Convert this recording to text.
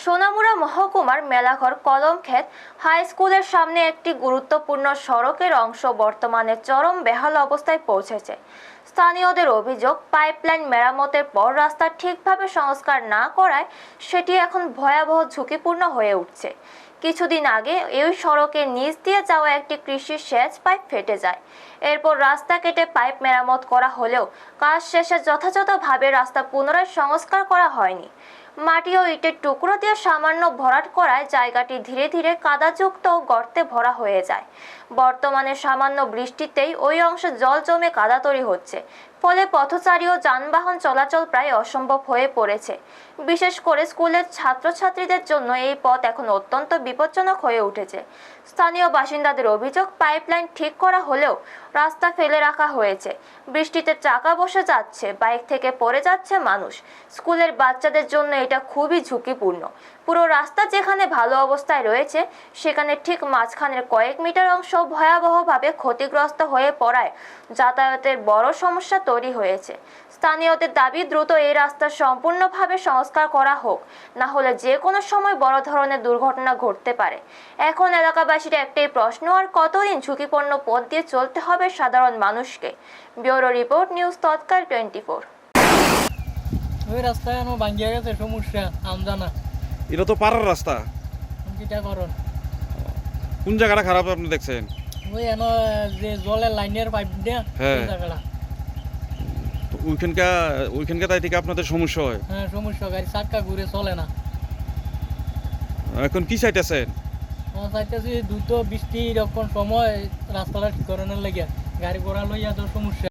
সোনামুড়া মহকুমার মেলাঘর কলমক্ষেত হাই স্কুলের সামনে একটি গুরুত্বপূর্ণ সড়কের অংশ বর্তমানে চরম বেহাল অবস্থায় পৌঁছেছে। স্থানীয়দের অভিযোগ, পাইপলাইন মেরামতের পর রাস্তা ঠিকভাবে সংস্কার না করায় সেটি এখন ভয়াবহ ঝুঁকিপূর্ণ হয়ে উঠছে। কিছুদিন আগে এই সড়কের নিচ দিয়ে যাওয়া একটি কৃষি সেচ পাইপ ফেটে যায়। এরপর রাস্তা কেটে পাইপ মেরামত করা হলেও কাজ শেষে যথাযথভাবে রাস্তা পুনরায় সংস্কার করা হয়নি। মাটি ও ইটের টুকরো দিয়ে সামান্য ভরাট করায় জায়গাটি ধীরে ধীরে কাদাযুক্ত গর্তে ভরা হয়ে যায়। বর্তমানে সামান্য বৃষ্টিতেই ওই অংশে জল জমে কাদা তৈরি হচ্ছে, ফলে পথচারী ও যানবাহন চলাচল প্রায় অসম্ভব হয়ে পড়েছে। বিশেষ করে স্কুলের ছাত্রছাত্রীদের জন্য এই পথ এখন অত্যন্ত বিপজ্জনক হয়ে উঠেছে। স্থানীয় বাসিন্দাদের অভিযোগ, পাইপলাইন ঠিক করা হলেও রাস্তা ফেলে রাখা হয়েছে। বৃষ্টিতে চাকা বসে যাচ্ছে, বাইক থেকে পড়ে যাচ্ছে মানুষ। স্কুলের বাচ্চাদের জন্য এটা খুবই ঝুঁকিপূর্ণ। পুরো রাস্তা যেখানে ভালো অবস্থায় রয়েছে, সেখানে ঠিক মাঝখানের কয়েক মিটার অংশ ভয়াবহভাবে ক্ষতিগ্রস্ত হয়ে পড়ায় যাতায়াতের বড় সমস্যা তৈরি হয়েছে। স্থানীয়দের দাবি, দ্রুত এই রাস্তা সম্পূর্ণভাবে সংস্কার করা হোক, না হলে যে কোনো সময় বড় ধরনের দুর্ঘটনা ঘটতে পারে। এখন এলাকাবাসীর একটাই প্রশ্ন, আর কতদিন ঝুঁকিপূর্ণ পথ দিয়ে চলতে হবে সাধারণ মানুষকে? ব্যুরো রিপোর্ট, নিউজ তৎকাল 24। ওই রাস্তায় এনো ভাঙ্গিয়া গেছে, সমস্যা আমজানা। এটা তো পাড়ার রাস্তা, কিটা করন? কোন জায়গাটা খারাপ আপনি দেখছেন? ওই এনো যে জলের লাইনের পাইপ দেয়া, হ্যাঁ। ওই জায়গাটা। তো ওইখানকার তাই থেকে আপনাদের সমস্যা হয়। হ্যাঁ, সমস্যা, গাড়ি চাক্কা ঘুরে চলে না। এখন কি চাইতেছেন? আমার চাইতেছি দ্রুত বৃষ্টি এরকম সময় রাস্তাটা ঠিক করানোর লাগে, গাড়ি ঘোড়া লইয়া তো সমস্যা।